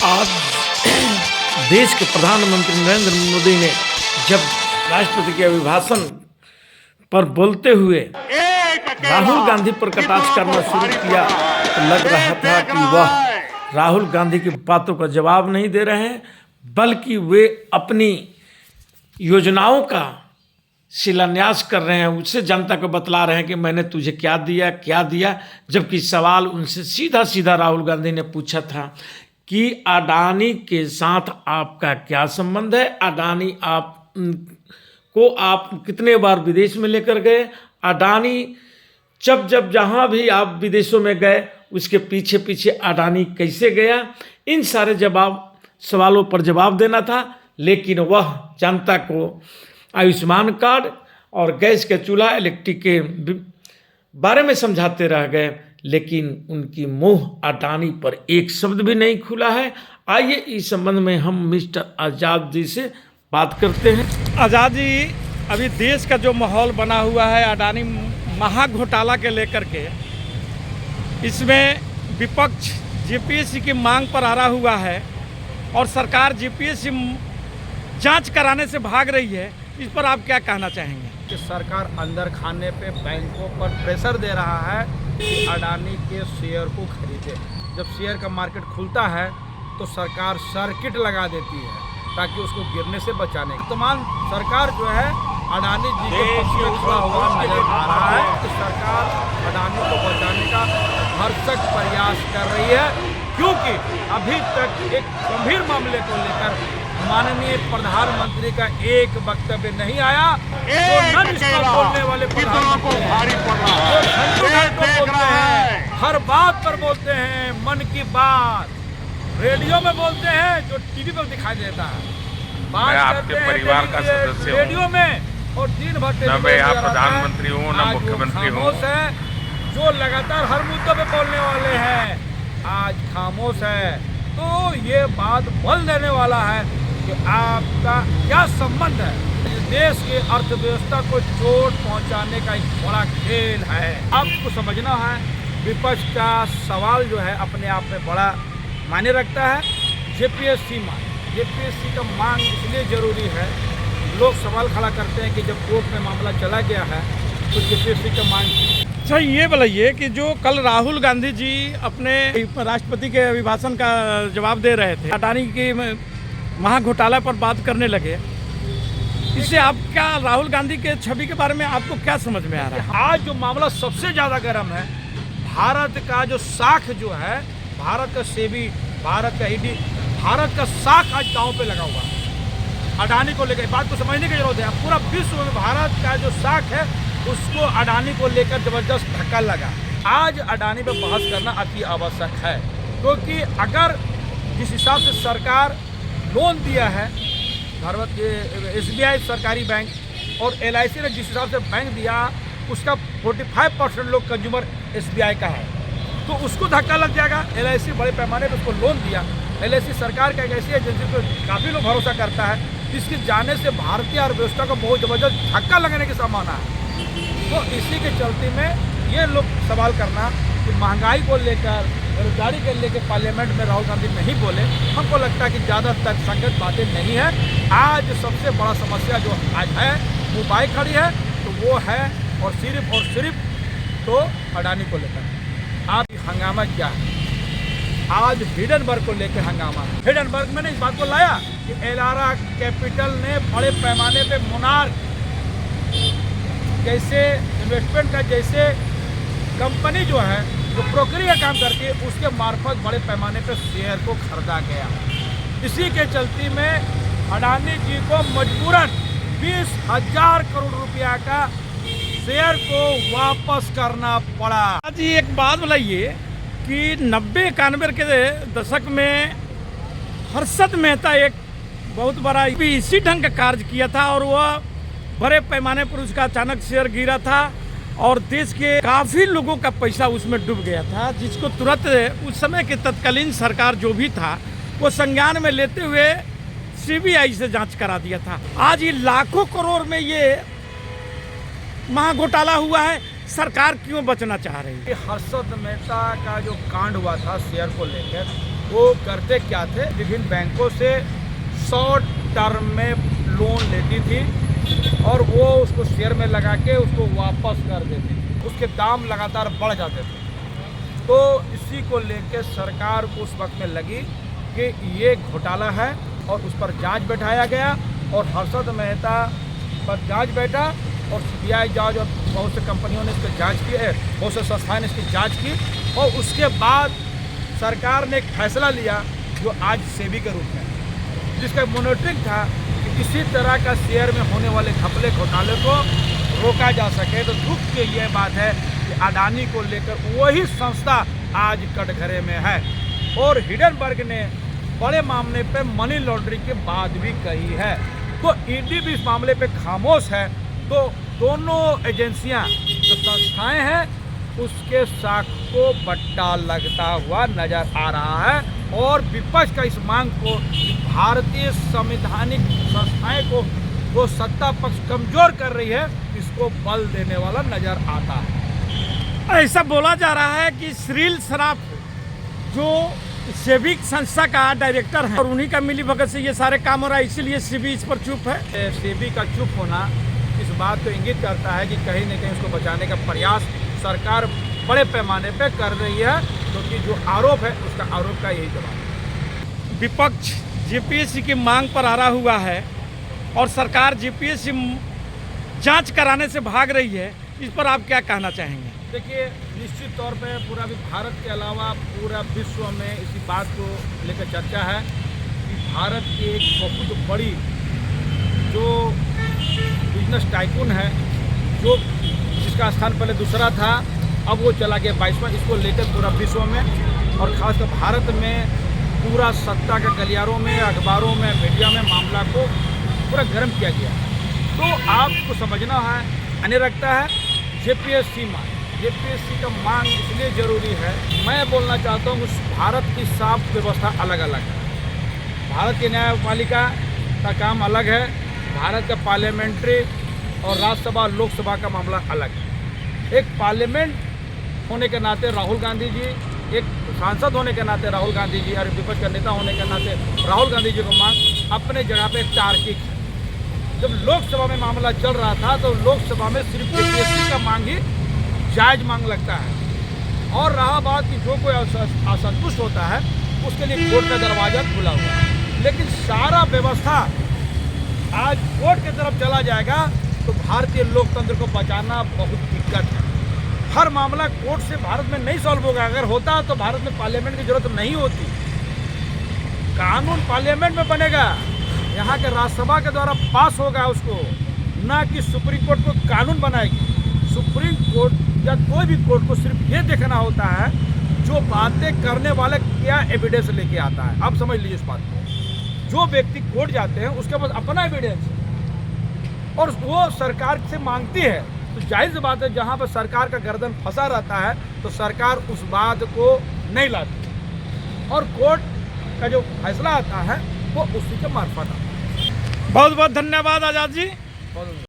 आज देश के प्रधानमंत्री नरेंद्र मोदी ने जब राष्ट्रपति के अभिभाषण पर बोलते हुए राहुल गांधी पर कटाक्ष करना शुरू किया तो लग रहा था कि वह राहुल गांधी की बातों का जवाब नहीं दे रहे हैं, बल्कि वे अपनी योजनाओं का शिलान्यास कर रहे हैं, उससे जनता को बतला रहे हैं कि मैंने तुझे क्या दिया। जबकि सवाल उनसे सीधा सीधा राहुल गांधी ने पूछा था कि अडानी के साथ आपका क्या संबंध है, अडानी आप कितने बार विदेश में लेकर गए, अडानी जब जहाँ भी आप विदेशों में गए उसके पीछे पीछे अडानी कैसे गया। इन सारे सवालों पर जवाब देना था, लेकिन वह जनता को आयुष्मान कार्ड और गैस के चूल्हा इलेक्ट्रिक के बारे में समझाते रह गए, लेकिन उनकी मुंह अडानी पर एक शब्द भी नहीं खुला है। आइए इस संबंध में हम मिस्टर आज़ाद जी से बात करते हैं। आज़ाद जी, अभी देश का जो माहौल बना हुआ है अडानी महाघोटाला के लेकर के, इसमें विपक्ष जीपीएससी की मांग पर अड़ा हुआ है और सरकार जीपीएससी जांच कराने से भाग रही है, इस पर आप क्या कहना चाहेंगे? कि सरकार अंदर खाने पे बैंकों पर प्रेशर दे रहा है कि अडानी के शेयर को खरीदे। जब शेयर का मार्केट खुलता है तो सरकार सर्किट लगा देती है ताकि उसको गिरने से बचाने। वर्तमान सरकार जो है अडानी जी के पक्ष में खड़ा हुआ नजर आ रहा है कि सरकार अडानी को बचाने का भरसक प्रयास कर रही है, क्योंकि अभी तक एक गंभीर मामले को लेकर माननीय प्रधानमंत्री का एक वक्तव्य नहीं आया। जो नॉन-स्टॉप बोलने वाले प्रधानमंत्री को भारी पड़ रहा है, बोलते हैं, हर बात पर बोलते हैं, मन की बात रेडियो में बोलते हैं जो टीवी पर दिखाई देता है, मैं आपके परिवार का सदस्य हूं, रेडियो में, और दिन भर न मैं आप प्रधानमंत्री हूँ न मुख्यमंत्री हूँ। जो लगातार हर मुद्दों पे बोलने वाले हैं आज खामोश है। तो ये बात बल देने वाला है कि आपका क्या संबंध है। देश की अर्थव्यवस्था को चोट पहुंचाने का एक बड़ा खेल है। आपको समझना है विपक्ष का सवाल जो है अपने आप में बड़ा मायने रखता है। जेपीएससी का मांग इसलिए जरूरी है, लोग सवाल खड़ा करते हैं कि जब कोर्ट में मामला चला गया है तो जेपीएससी का मांग। अच्छा, ये बताइए कि जो कल राहुल गांधी जी अपने राष्ट्रपति के अभिभाषण का जवाब दे रहे थे, अडानी के महाघोटाला पर बात करने लगे, इससे आप क्या राहुल गांधी के छवि के बारे में आपको क्या समझ में आ रहा है? आज जो मामला सबसे ज़्यादा गर्म है, भारत का जो साख जो है, भारत का सेबी, भारत का ईडी, भारत का साख आज दांव पे लगा हुआ है अडानी को लेकर। बात को समझने की जरूरत है। पूरा विश्व में भारत का जो साख है उसको अडानी को लेकर जबरदस्त धक्का लगा। आज अडानी पे बहस करना अति आवश्यक है, क्योंकि अगर जिस हिसाब से सरकार लोन दिया है, SBI सरकारी बैंक और LIC ने जिस हिसाब से बैंक दिया उसका 45% लोग कंज्यूमर SBI का है, तो उसको धक्का लग जाएगा। LIC बड़े पैमाने पर उसको लोन दिया। LIC सरकार का एक ऐसी एजेंसी पर काफ़ी लोग भरोसा करता है, जिसके जाने से भारतीय अर्थव्यवस्था को बहुत ज़बरदस्त धक्का लगने की संभावना है। तो इसी के चलते में ये लोग सवाल करना कि महंगाई को लेकर, बेरोजगारी के लेकर पार्लियामेंट में राहुल गांधी नहीं बोले, हमको लगता है कि ज़्यादा तर्कसंगत बातें नहीं है। आज सबसे बड़ा समस्या जो आज है मुंबई खड़ी है, तो वो है और सिर्फ तो अडानी को लेकर। आप हंगामा क्या है? आज हिडनबर्ग को लेकर हंगामा। हिडनबर्ग मैंने इस बात को लाया कि एलारा कैपिटल ने बड़े पैमाने पे मोनार्क जैसे इन्वेस्टमेंट का जैसे कंपनी जो है जो ब्रोकरी का काम करती है, उसके मार्फत बड़े पैमाने पे शेयर को खरीदा गया। इसी के चलते में अडानी जी को मजबूरन 20,000 करोड़ रुपया का शेयर को वापस करना पड़ा। जी, एक बात बताइए कि 90-91 के दशक में हर्षद मेहता एक बहुत बड़ा इसी ढंग का कार्य किया था और वह बड़े पैमाने पर उसका अचानक शेयर गिरा था और देश के काफ़ी लोगों का पैसा उसमें डूब गया था, जिसको तुरंत उस समय की तत्कालीन सरकार जो भी था वो संज्ञान में लेते हुए CBI से जांच करा दिया था। आज ये लाखों करोड़ में ये महाघोटाला हुआ है, सरकार क्यों बचना चाह रही है? हर्षद मेहता का जो कांड हुआ था शेयर को लेकर, वो करते क्या थे, विभिन्न बैंकों से शॉर्ट टर्म में लोन लेती थी और वो उसको शेयर में लगा के उसको वापस कर देती थी। उसके दाम लगातार बढ़ जाते थे। तो इसी को लेकर सरकार उस वक्त में लगी कि ये घोटाला है और उस पर जांच बैठाया गया और हर्षद मेहता पर जांच बैठा और सीबीआई जांच और बहुत से कंपनियों ने इसकी जांच की है, बहुत से संस्थाएं ने इसकी जांच की और उसके बाद सरकार ने एक फैसला लिया जो आज सेबी के रूप में, जिसका मॉनिटरिंग था कि किसी तरह का शेयर में होने वाले घपले घोटाले को रोका जा सके। तो दुख की ये बात है कि अडानी को लेकर वही संस्था आज कटघरे में है और हिडनबर्ग ने बड़े मामले पे मनी लॉन्ड्रिंग की बात भी कही है। तो ईडी भी इस मामले पे खामोश है। तो दोनों एजेंसियां जो संस्थाएं हैं उसके साख को बट्टा लगता हुआ नजर आ रहा है और विपक्ष का इस मांग को भारतीय संवैधानिक संस्थाएं को वो सत्ता पक्ष कमजोर कर रही है, इसको बल देने वाला नजर आता है। ऐसा बोला जा रहा है कि श्रील सराफ जो सेबी संस्था का डायरेक्टर है और उन्हीं का मिली भगत से ये सारे काम हो रहा है, इसीलिए सेबी इस पर चुप है। सेबी का चुप होना इस बात को इंगित करता है कि कहीं न कहीं उसको बचाने का प्रयास सरकार बड़े पैमाने पे कर रही है, क्योंकि जो आरोप है उसका आरोप का यही जवाब है। विपक्ष जेपीएससी की मांग पर अड़ा हुआ है और सरकार जेपीएससी जांच कराने से भाग रही है, इस पर आप क्या कहना चाहेंगे? देखिए, निश्चित तौर पे पूरा भी भारत के अलावा पूरा विश्व में इसी बात को लेकर चर्चा है कि भारत की एक बहुत बड़ी जो बिजनेस टाइकून है, जो जिसका स्थान पहले दूसरा था, अब वो चला गया 22वां, इसको लेकर पूरा विश्व में और ख़ासकर भारत में पूरा सत्ता के गलियारों में, अखबारों में, मीडिया में मामला को पूरा गर्म किया गया। तो आपको समझना है, यानी रखता है जेपीएससी मांग। जेपीएससी का मांग इसलिए ज़रूरी है, मैं बोलना चाहता हूँ भारत की साफ व्यवस्था अलग अलग है। भारत की न्यायपालिका का काम अलग है, भारत का पार्लियामेंट्री और राज्यसभा लोकसभा का मामला अलग है। एक पार्लियामेंट होने के नाते राहुल गांधी जी, एक सांसद होने के नाते राहुल गांधी जी और विपक्ष का नेता होने के नाते राहुल गांधी जी को मांग अपने जगह पे तार्किक है। जब लोकसभा में मामला चल रहा था तो लोकसभा में सिर्फ जेपीएससी का मांग ही जायज मांग लगता है और रहा बात कि जो कोई असंतुष्ट होता है उसके लिए कोर्ट का दरवाजा खुला हुआ है। लेकिन सारा व्यवस्था आज कोर्ट की तरफ चला जाएगा तो भारतीय लोकतंत्र को बचाना बहुत दिक्कत है। हर मामला कोर्ट से भारत में नहीं सॉल्व होगा। अगर होता तो भारत में पार्लियामेंट की जरूरत नहीं होती। कानून पार्लियामेंट में बनेगा, यहाँ के राज्यसभा के द्वारा पास होगा उसको, ना कि सुप्रीम कोर्ट को कानून बनाएगी। सुप्रीम कोर्ट या कोई भी कोर्ट को सिर्फ ये देखना होता है जो बातें करने वाले क्या एविडेंस लेके आता है। आप समझ लीजिए इस बात को। जो व्यक्ति कोर्ट जाते हैं उसके पास अपना एविडेंस है और वो सरकार से मांगती है, तो जाहिर सी बात है जहाँ पर सरकार का गर्दन फंसा रहता है तो सरकार उस बात को नहीं लाती और कोर्ट का जो फैसला आता है वो उसी के मार्फत आता है। बहुत बहुत धन्यवाद आजाद जी। बहुत